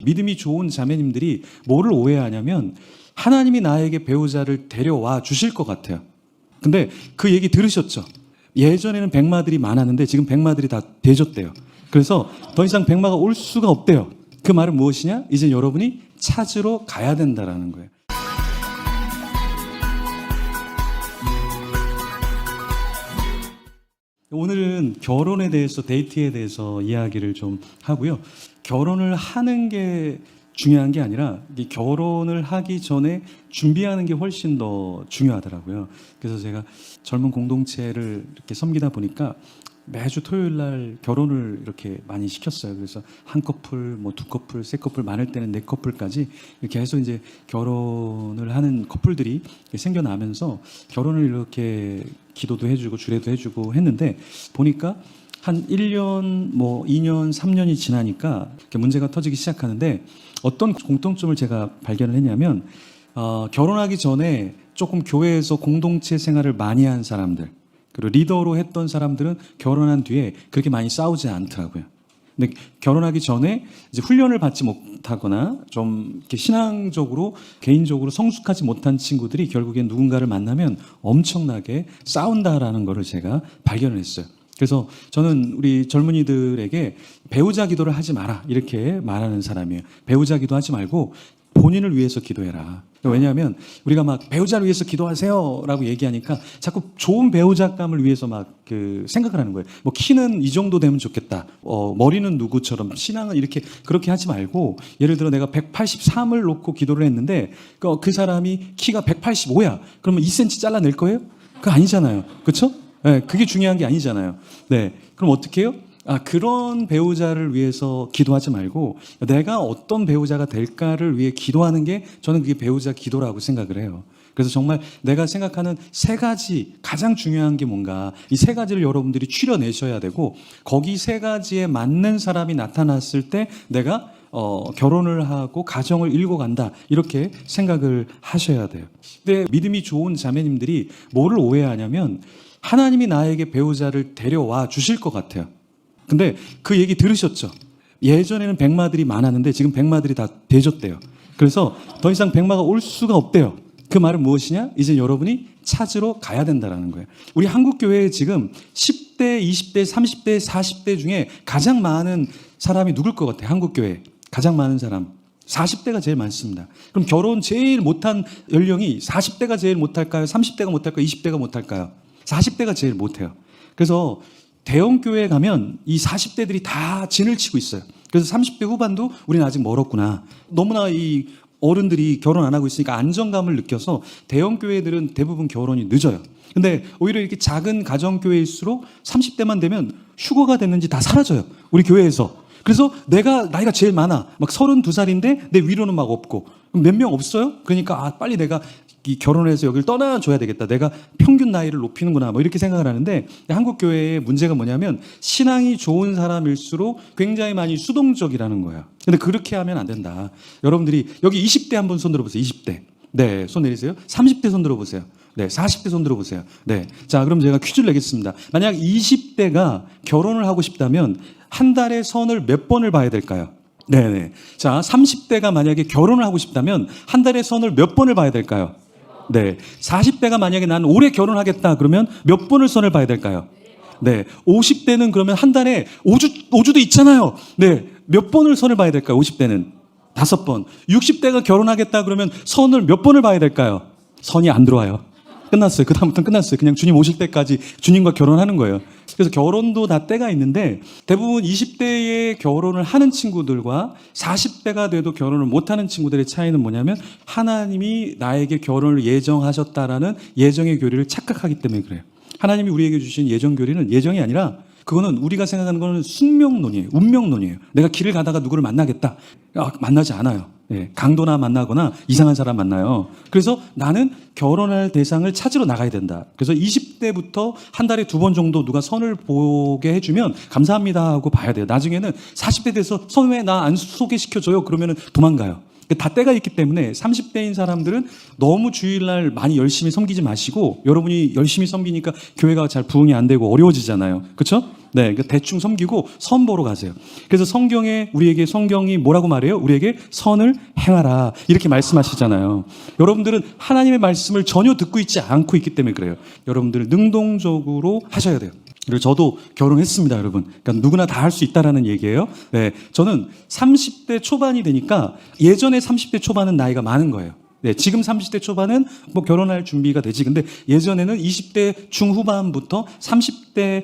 믿음이 좋은 자매님들이 뭐를 오해하냐면 하나님이 나에게 배우자를 데려와 주실 것 같아요. 근데 그 얘기 들으셨죠? 예전에는 백마들이 많았는데 지금 백마들이 다 대줬대요. 그래서 더 이상 백마가 올 수가 없대요. 그 말은 무엇이냐? 이제 여러분이 찾으러 가야 된다라는 거예요. 오늘은 결혼에 대해서, 데이트에 대해서 이야기를 좀 하고요. 결혼을 하는 게 중요한 게 아니라 이 결혼을 하기 전에 준비하는 게 훨씬 더 중요하더라고요. 그래서 제가 젊은 공동체를 이렇게 섬기다 보니까 매주 토요일 날 결혼을 이렇게 많이 시켰어요. 그래서 한 커플, 뭐 두 커플, 세 커플, 많을 때는 네 커플까지 이렇게 해서 이제 결혼을 하는 커플들이 생겨나면서 결혼을 이렇게 기도도 해주고 주례도 해주고 했는데 보니까 한 1년, 뭐 2년, 3년이 지나니까 문제가 터지기 시작하는데 어떤 공통점을 제가 발견을 했냐면 결혼하기 전에 조금 교회에서 공동체 생활을 많이 한 사람들 그리고 리더로 했던 사람들은 결혼한 뒤에 그렇게 많이 싸우지 않더라고요. 근데 결혼하기 전에 이제 훈련을 받지 못하거나 좀 이렇게 신앙적으로 개인적으로 성숙하지 못한 친구들이 결국엔 누군가를 만나면 엄청나게 싸운다라는 거를 제가 발견을 했어요. 그래서 저는 우리 젊은이들에게 배우자 기도를 하지 마라 이렇게 말하는 사람이에요. 배우자 기도하지 말고 본인을 위해서 기도해라. 왜냐하면 우리가 막 배우자를 위해서 기도하세요 라고 얘기하니까 자꾸 좋은 배우자감을 위해서 막 생각을 하는 거예요. 뭐 키는 이 정도 되면 좋겠다. 머리는 누구처럼 신앙은 이렇게 그렇게 하지 말고 예를 들어 내가 183을 놓고 기도를 했는데 그 사람이 키가 185야. 그러면 2cm 잘라낼 거예요? 그거 아니잖아요. 그렇죠? 네, 그게 중요한 게 아니잖아요. 네, 그럼 어떻게 해요? 그런 배우자를 위해서 기도하지 말고 내가 어떤 배우자가 될까를 위해 기도하는 게 저는 그게 배우자 기도라고 생각을 해요. 그래서 정말 내가 생각하는 세 가지 가장 중요한 게 뭔가 이 세 가지를 여러분들이 추려내셔야 되고 거기 세 가지에 맞는 사람이 나타났을 때 내가 결혼을 하고 가정을 이루고 간다 이렇게 생각을 하셔야 돼요. 근데 믿음이 좋은 자매님들이 뭐를 오해하냐면 하나님이 나에게 배우자를 데려와 주실 것 같아요. 근데 그 얘기 들으셨죠? 예전에는 백마들이 많았는데 지금 백마들이 다 대줬대요. 그래서 더 이상 백마가 올 수가 없대요. 그 말은 무엇이냐? 이제 여러분이 찾으러 가야 된다는 거예요. 우리 한국교회에 지금 10대, 20대, 30대, 40대 중에 가장 많은 사람이 누굴 것 같아요? 한국교회에 가장 많은 사람 40대가 제일 많습니다. 그럼 결혼 제일 못한 연령이 40대가 제일 못할까요? 30대가 못할까요? 20대가 못할까요? 40대가 제일 못해요. 그래서 대형 교회에 가면 이 40대들이 다 진을 치고 있어요. 그래서 30대 후반도 우리는 아직 멀었구나. 너무나 이 어른들이 결혼 안 하고 있으니까 안정감을 느껴서 대형 교회들은 대부분 결혼이 늦어요. 근데 오히려 이렇게 작은 가정 교회일수록 30대만 되면 휴거가 됐는지 다 사라져요. 우리 교회에서. 그래서 내가 나이가 제일 많아. 막 32살인데 내 위로는 막 없고. 몇 명 없어요? 그러니까 빨리 내가 이 결혼해서 여기를 떠나줘야 되겠다. 내가 평균 나이를 높이는구나. 뭐 이렇게 생각을 하는데 한국 교회의 문제가 뭐냐면 신앙이 좋은 사람일수록 굉장히 많이 수동적이라는 거예요. 근데 그렇게 하면 안 된다. 여러분들이 여기 20대 한번 손 들어보세요. 20대. 네, 손 내리세요. 30대 손 들어보세요. 네, 40대 손 들어보세요. 네. 자, 그럼 제가 퀴즈를 내겠습니다. 만약 20대가 결혼을 하고 싶다면 한 달에 선을 몇 번을 봐야 될까요? 네네. 자, 30대가 만약에 결혼을 하고 싶다면 한 달에 선을 몇 번을 봐야 될까요? 네. 40대가 만약에 난 올해 결혼하겠다 그러면 몇 번을 선을 봐야 될까요? 네. 50대는 그러면 한 달에 5주도 있잖아요. 네. 몇 번을 선을 봐야 될까요? 50대는 5번. 60대가 결혼하겠다 그러면 선을 몇 번을 봐야 될까요? 선이 안 들어와요. 끝났어요. 그다음부터는 끝났어요. 그냥 주님 오실 때까지 주님과 결혼하는 거예요. 그래서 결혼도 다 때가 있는데 대부분 20대에 결혼을 하는 친구들과 40대가 돼도 결혼을 못하는 친구들의 차이는 뭐냐면 하나님이 나에게 결혼을 예정하셨다라는 예정의 교리를 착각하기 때문에 그래요. 하나님이 우리에게 주신 예정 교리는 예정이 아니라 그거는 우리가 생각하는 거는 숙명론이에요. 운명론이에요. 내가 길을 가다가 누구를 만나겠다. 만나지 않아요. 네, 강도나 만나거나 이상한 사람 만나요. 그래서 나는 결혼할 대상을 찾으러 나가야 된다. 그래서 20대부터 한 달에 2번 정도 누가 선을 보게 해주면 감사합니다 하고 봐야 돼요. 나중에는 40대 돼서 선 왜 나 안 소개시켜줘요? 그러면 도망가요. 다 때가 있기 때문에 30대인 사람들은 너무 주일날 많이 열심히 섬기지 마시고 여러분이 열심히 섬기니까 교회가 잘 부흥이 안 되고 어려워지잖아요. 그렇죠? 네, 그러니까 대충 섬기고 선 보러 가세요. 그래서 우리에게 성경이 뭐라고 말해요? 우리에게 선을 행하라 이렇게 말씀하시잖아요. 여러분들은 하나님의 말씀을 전혀 듣고 있지 않고 있기 때문에 그래요. 여러분들 능동적으로 하셔야 돼요. 그리고 저도 결혼했습니다, 여러분. 그러니까 누구나 다 할 수 있다라는 얘기예요. 네, 저는 30대 초반이 되니까 예전에 30대 초반은 나이가 많은 거예요. 네, 지금 30대 초반은 뭐 결혼할 준비가 되지. 근데 예전에는 20대 중후반부터 30대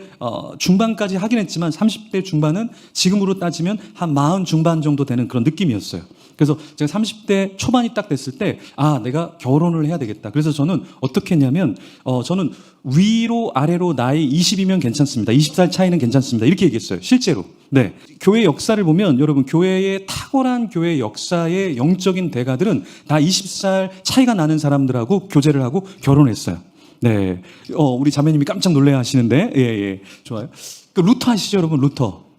중반까지 하긴 했지만 30대 중반은 지금으로 따지면 한 40 중반 정도 되는 그런 느낌이었어요. 그래서 제가 30대 초반이 딱 됐을 때, 내가 결혼을 해야 되겠다. 그래서 저는 어떻게 했냐면, 저는 위로 아래로 나이 20이면 괜찮습니다. 20살 차이는 괜찮습니다. 이렇게 얘기했어요. 실제로. 네. 교회 역사를 보면 여러분, 교회의 탁월한 교회 역사의 영적인 대가들은 다 20살 차이가 나는 사람들하고 교제를 하고 결혼했어요. 네. 우리 자매님이 깜짝 놀래 하시는데, 예. 좋아요. 그 루터 아시죠, 여러분?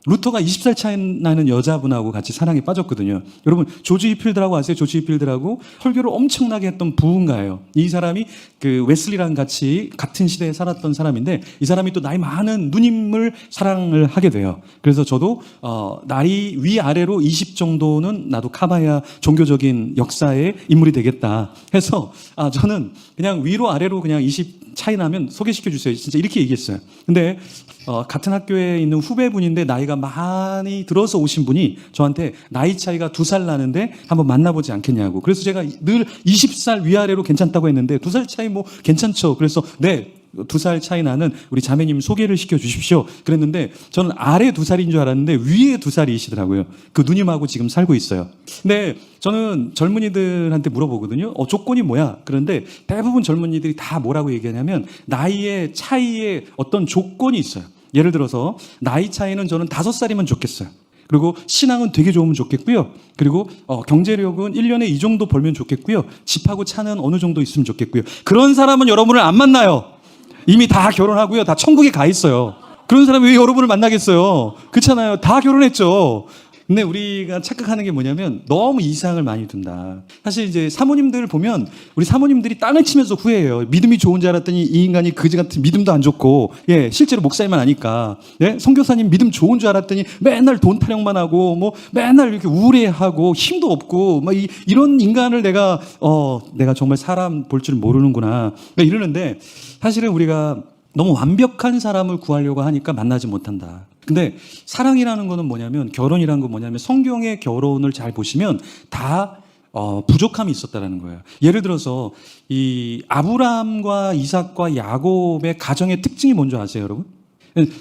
루터가 20살 차이 나는 여자분하고 같이 사랑에 빠졌거든요. 여러분, 조지 히필드라고 아세요? 조지 히필드라고 설교를 엄청나게 했던 부흥가예요. 이 사람이 그 웨슬리랑 같이 같은 시대에 살았던 사람인데, 이 사람이 또 나이 많은 누님을 사랑을 하게 돼요. 그래서 저도 나이 위아래로 20 정도는 나도 커버해야 종교적인 역사의 인물이 되겠다 해서 저는 그냥 위로 아래로 그냥 20 차이 나면 소개시켜 주세요. 진짜 이렇게 얘기했어요. 근데 같은 학교에 있는 후배분인데 나이가 많이 들어서 오신 분이 저한테 나이 차이가 2살 나는데 한번 만나보지 않겠냐고. 그래서 제가 늘 20살 위아래로 괜찮다고 했는데 2살 차이 뭐 괜찮죠. 그래서 네, 2살 차이 나는 우리 자매님 소개를 시켜 주십시오. 그랬는데 저는 아래 2살인 줄 알았는데 위에 2살이시더라고요. 그 누님하고 지금 살고 있어요. 근데 저는 젊은이들한테 물어보거든요. 조건이 뭐야? 그런데 대부분 젊은이들이 다 뭐라고 얘기하냐면 나이의 차이에 어떤 조건이 있어요. 예를 들어서 나이 차이는 저는 5살이면 좋겠어요. 그리고 신앙은 되게 좋으면 좋겠고요. 그리고 경제력은 1년에 이 정도 벌면 좋겠고요. 집하고 차는 어느 정도 있으면 좋겠고요. 그런 사람은 여러분을 안 만나요. 이미 다 결혼하고요. 다 천국에 가 있어요. 그런 사람이 왜 여러분을 만나겠어요? 그렇잖아요. 다 결혼했죠. 근데 우리가 착각하는 게 뭐냐면 너무 이상을 많이 둔다. 사실 이제 사모님들 보면 우리 사모님들이 땅을 치면서 후회해요. 믿음이 좋은 줄 알았더니 이 인간이 그지 같은 믿음도 안 좋고, 실제로 목사님만 아니까, 선교사님 믿음 좋은 줄 알았더니 맨날 돈 타령만 하고, 뭐 맨날 이렇게 우울해하고 힘도 없고, 막 이런 인간을 내가 정말 사람 볼 줄 모르는구나. 이러는데 사실은 우리가 너무 완벽한 사람을 구하려고 하니까 만나지 못한다. 근데 사랑이라는 거는 뭐냐면, 결혼이라는 건 뭐냐면 성경의 결혼을 잘 보시면 다 부족함이 있었다라는 거예요. 예를 들어서 이 아브라함과 이삭과 야곱의 가정의 특징이 뭔지 아세요, 여러분?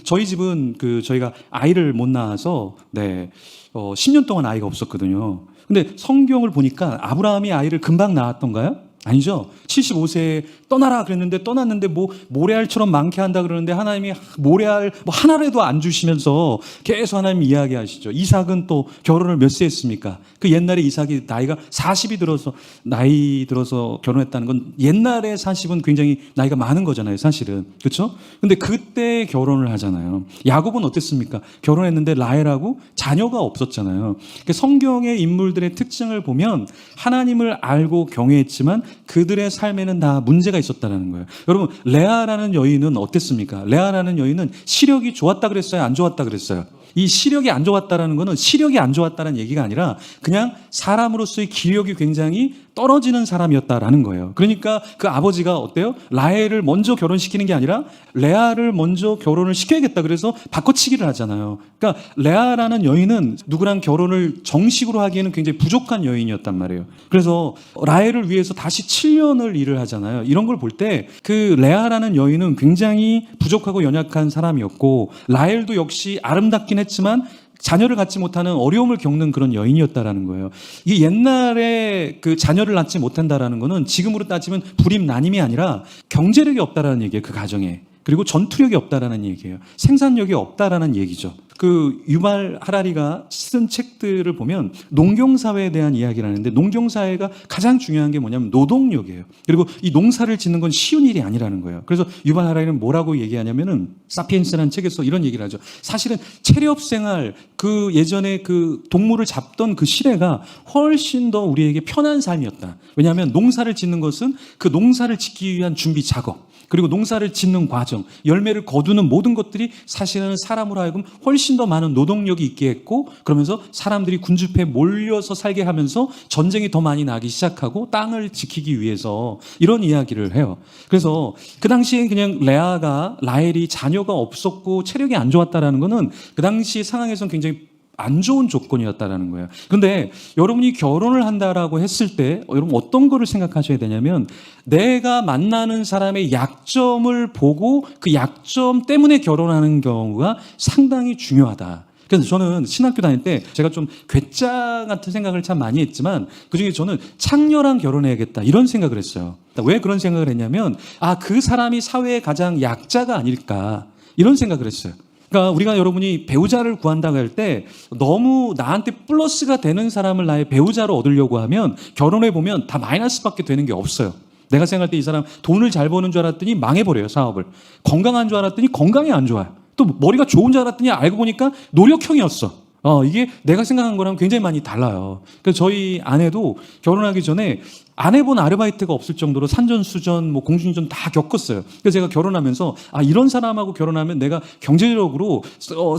저희 집은 저희가 아이를 못 낳아서 10년 동안 아이가 없었거든요. 근데 성경을 보니까 아브라함이 아이를 금방 낳았던가요? 아니죠. 75세에 떠나라 그랬는데 떠났는데 뭐 모래알처럼 많게 한다 그러는데 하나님이 모래알 뭐 하나라도 안 주시면서 계속 하나님 이야기하시죠. 이삭은 또 결혼을 몇 세 했습니까? 그 옛날에 이삭이 나이가 40이 나이 들어서 결혼했다는 건 옛날에 40은 굉장히 나이가 많은 거잖아요, 사실은. 그렇죠? 근데 그때 결혼을 하잖아요. 야곱은 어땠습니까? 결혼했는데 라헬하고 자녀가 없었잖아요. 성경의 인물들의 특징을 보면 하나님을 알고 경외했지만 그들의 삶에는 다 문제가 있었다는 거예요. 여러분, 레아라는 여인은 어땠습니까? 레아라는 여인은 시력이 좋았다 그랬어요? 안 좋았다 그랬어요? 이 시력이 안 좋았다라는 거는 시력이 안 좋았다는 얘기가 아니라 그냥 사람으로서의 기력이 굉장히 떨어지는 사람이었다라는 거예요. 그러니까 그 아버지가 어때요? 라헬을 먼저 결혼시키는 게 아니라 레아를 먼저 결혼을 시켜야겠다 그래서 바꿔치기를 하잖아요. 그러니까 레아라는 여인은 누구랑 결혼을 정식으로 하기에는 굉장히 부족한 여인이었단 말이에요. 그래서 라헬을 위해서 다시 7년을 일을 하잖아요. 이런 걸 볼 때 그 레아라는 여인은 굉장히 부족하고 연약한 사람이었고, 라헬도 역시 아름답긴 했지만 자녀를 갖지 못하는 어려움을 겪는 그런 여인이었다라는 거예요. 이게 옛날에 그 자녀를 낳지 못한다라는 거는 지금으로 따지면 불임난임이 아니라 경제력이 없다라는 얘기예요, 그 가정에. 그리고 전투력이 없다라는 얘기예요. 생산력이 없다라는 얘기죠. 그 유발 하라리가 쓴 책들을 보면 농경사회에 대한 이야기를 하는데 농경사회가 가장 중요한 게 뭐냐면 노동력이에요. 그리고 이 농사를 짓는 건 쉬운 일이 아니라는 거예요. 그래서 유발 하라리는 뭐라고 얘기하냐면은 사피엔스라는 책에서 이런 얘기를 하죠. 사실은 체력 생활, 그 예전에 그 동물을 잡던 그 시대가 훨씬 더 우리에게 편한 삶이었다. 왜냐하면 농사를 짓는 것은 그 농사를 짓기 위한 준비 작업, 그리고 농사를 짓는 과정, 열매를 거두는 모든 것들이 사실은 사람으로 하여금 훨씬 더 많은 노동력이 있게 했고, 그러면서 사람들이 군집에 몰려서 살게 하면서 전쟁이 더 많이 나기 시작하고 땅을 지키기 위해서 이런 이야기를 해요. 그래서 그 당시에 그냥 라헬이 자녀가 없었고 체력이 안 좋았다라는 거는 그 당시 상황에서는 굉장히 안 좋은 조건이었다라는 거예요. 그런데 여러분이 결혼을 한다라고 했을 때 여러분 어떤 거를 생각하셔야 되냐면 내가 만나는 사람의 약점을 보고 그 약점 때문에 결혼하는 경우가 상당히 중요하다. 그래서 저는 신학교 다닐 때 제가 좀 괴짜 같은 생각을 참 많이 했지만 그중에 저는 창녀랑 결혼해야겠다 이런 생각을 했어요. 왜 그런 생각을 했냐면 그 사람이 사회의 가장 약자가 아닐까 이런 생각을 했어요. 그러니까 우리가 여러분이 배우자를 구한다고 할 때 너무 나한테 플러스가 되는 사람을 나의 배우자로 얻으려고 하면 결혼해 보면 다 마이너스밖에 되는 게 없어요. 내가 생각할 때 이 사람 돈을 잘 버는 줄 알았더니 망해버려요, 사업을. 건강한 줄 알았더니 건강이 안 좋아요. 또 머리가 좋은 줄 알았더니 알고 보니까 노력형이었어. 이게 내가 생각한 거랑 굉장히 많이 달라요. 그래서 저희 아내도 결혼하기 전에 안 해본 아르바이트가 없을 정도로 산전수전, 공중전 다 겪었어요. 그래서 제가 결혼하면서 이런 사람하고 결혼하면 내가 경제적으로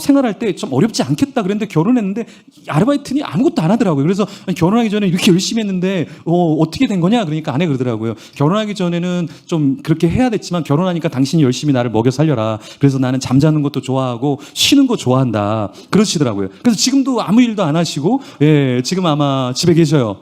생활할 때 좀 어렵지 않겠다 그랬는데 결혼했는데 아르바이트니 아무것도 안 하더라고요. 그래서 결혼하기 전에 이렇게 열심히 했는데 어떻게 된 거냐? 그러니까 아내 그러더라고요. 결혼하기 전에는 좀 그렇게 해야 됐지만 결혼하니까 당신이 열심히 나를 먹여 살려라. 그래서 나는 잠자는 것도 좋아하고 쉬는 거 좋아한다. 그러시더라고요. 그래서 지금도 아무 일도 안 하시고 지금 아마 집에 계셔요.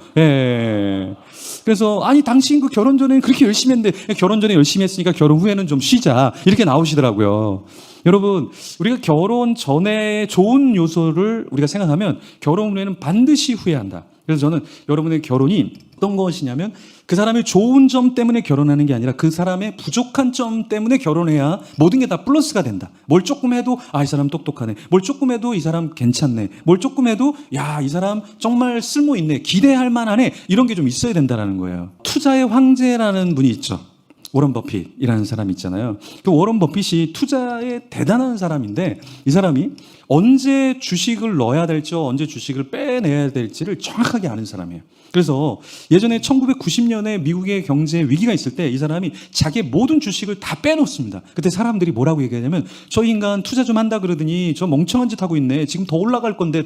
그래서 당신 그 결혼 전에 그렇게 열심히 했는데 결혼 전에 열심히 했으니까 결혼 후에는 좀 쉬자 이렇게 나오시더라고요. 여러분 우리가 결혼 전에 좋은 요소를 우리가 생각하면 결혼 후에는 반드시 후회한다. 그래서 저는 여러분의 결혼이 어떤 것이냐면 그 사람의 좋은 점 때문에 결혼하는 게 아니라 그 사람의 부족한 점 때문에 결혼해야 모든 게 다 플러스가 된다. 뭘 조금 해도 이 사람 똑똑하네. 뭘 조금 해도 이 사람 괜찮네. 뭘 조금 해도 이 사람 정말 쓸모 있네. 기대할 만하네. 이런 게 좀 있어야 된다는 거예요. 투자의 황제라는 분이 있죠. 워런 버핏이라는 사람이 있잖아요. 그 워런 버핏이 투자에 대단한 사람인데 이 사람이 언제 주식을 넣어야 될지 언제 주식을 빼내야 될지를 정확하게 아는 사람이에요. 그래서 예전에 1990년에 미국의 경제 위기가 있을 때 이 사람이 자기의 모든 주식을 다 빼놓습니다. 그때 사람들이 뭐라고 얘기하냐면 저 인간 투자 좀 한다 그러더니 저 멍청한 짓 하고 있네. 지금 더 올라갈 건데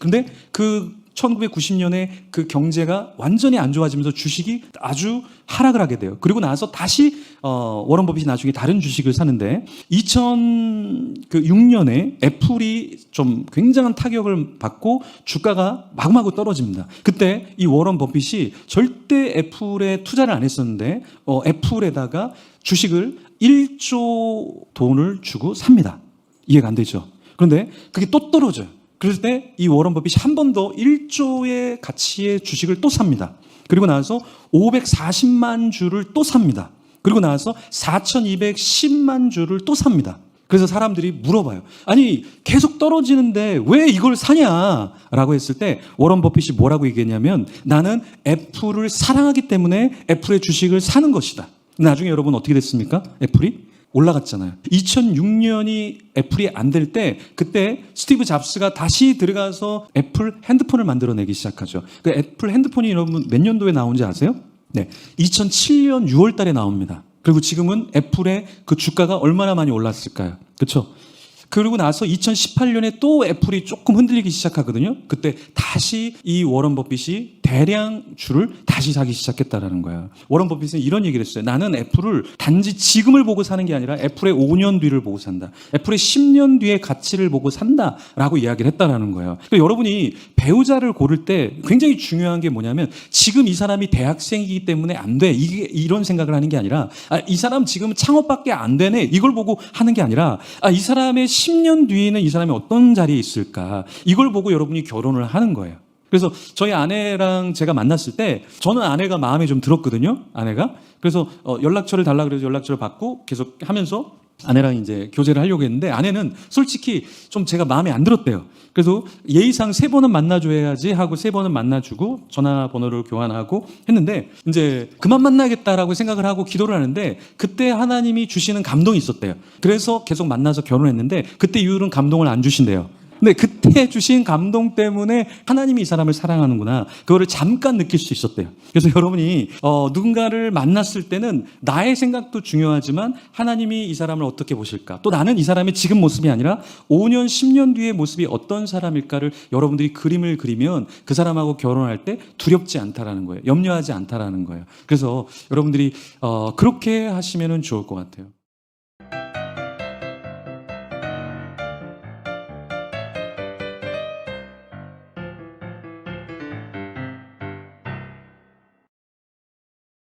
근데 그 1990년에 그 경제가 완전히 안 좋아지면서 주식이 아주 하락을 하게 돼요. 그리고 나서 다시 워런 버핏이 나중에 다른 주식을 사는데 2006년에 애플이 좀 굉장한 타격을 받고 주가가 마구마구 떨어집니다. 그때 이 워런 버핏이 절대 애플에 투자를 안 했었는데 애플에다가 주식을 1조 돈을 주고 삽니다. 이해가 안 되죠. 그런데 그게 또 떨어져요. 그럴 때 이 워런 버핏이 한 번 더 1조의 가치의 주식을 또 삽니다. 그리고 나서 540만 주를 또 삽니다. 그리고 나서 4210만 주를 또 삽니다. 그래서 사람들이 물어봐요. 계속 떨어지는데 왜 이걸 사냐라고 했을 때 워런 버핏이 뭐라고 얘기했냐면 나는 애플을 사랑하기 때문에 애플의 주식을 사는 것이다. 나중에 여러분 어떻게 됐습니까? 애플이 올라갔잖아요. 2006년이 애플이 안 될 때 그때 스티브 잡스가 다시 들어가서 애플 핸드폰을 만들어내기 시작하죠. 그 애플 핸드폰이 여러분 몇 년도에 나온지 아세요? 네, 2007년 6월 달에 나옵니다. 그리고 지금은 애플의 그 주가가 얼마나 많이 올랐을까요? 그렇죠? 그리고 나서 2018년에 또 애플이 조금 흔들리기 시작하거든요. 그때 다시 이 워런 버핏이 대량 주를 다시 사기 시작했다라는 거예요. 워런 버핏은 이런 얘기를 했어요. 나는 애플을 단지 지금을 보고 사는 게 아니라 애플의 5년 뒤를 보고 산다. 애플의 10년 뒤의 가치를 보고 산다라고 이야기를 했다라는 거예요. 그러니까 여러분이 배우자를 고를 때 굉장히 중요한 게 뭐냐면 지금 이 사람이 대학생이기 때문에 안 돼. 이런 생각을 하는 게 아니라 이 사람 지금 창업밖에 안 되네. 이걸 보고 하는 게 아니라 이 사람의 10년 뒤에는 이 사람이 어떤 자리에 있을까? 이걸 보고 여러분이 결혼을 하는 거예요. 그래서 저희 아내랑 제가 만났을 때 저는 아내가 마음에 좀 들었거든요. 아내가. 그래서 연락처를 달라 그래서 연락처를 받고 계속 하면서 아내랑 이제 교제를 하려고 했는데 아내는 솔직히 좀 제가 마음에 안 들었대요. 그래서 예의상 3번은 만나줘야지 하고 3번은 만나주고 전화번호를 교환하고 했는데 이제 그만 만나겠다라고 생각을 하고 기도를 하는데 그때 하나님이 주시는 감동이 있었대요. 그래서 계속 만나서 결혼했는데 그때 이후로는 감동을 안 주신대요. 근데 그때 주신 감동 때문에 하나님이 이 사람을 사랑하는구나. 그거를 잠깐 느낄 수 있었대요. 그래서 여러분이 누군가를 만났을 때는 나의 생각도 중요하지만 하나님이 이 사람을 어떻게 보실까? 또 나는 이 사람의 지금 모습이 아니라 5년, 10년 뒤의 모습이 어떤 사람일까를 여러분들이 그림을 그리면 그 사람하고 결혼할 때 두렵지 않다라는 거예요. 염려하지 않다라는 거예요. 그래서 여러분들이 그렇게 하시면 좋을 것 같아요.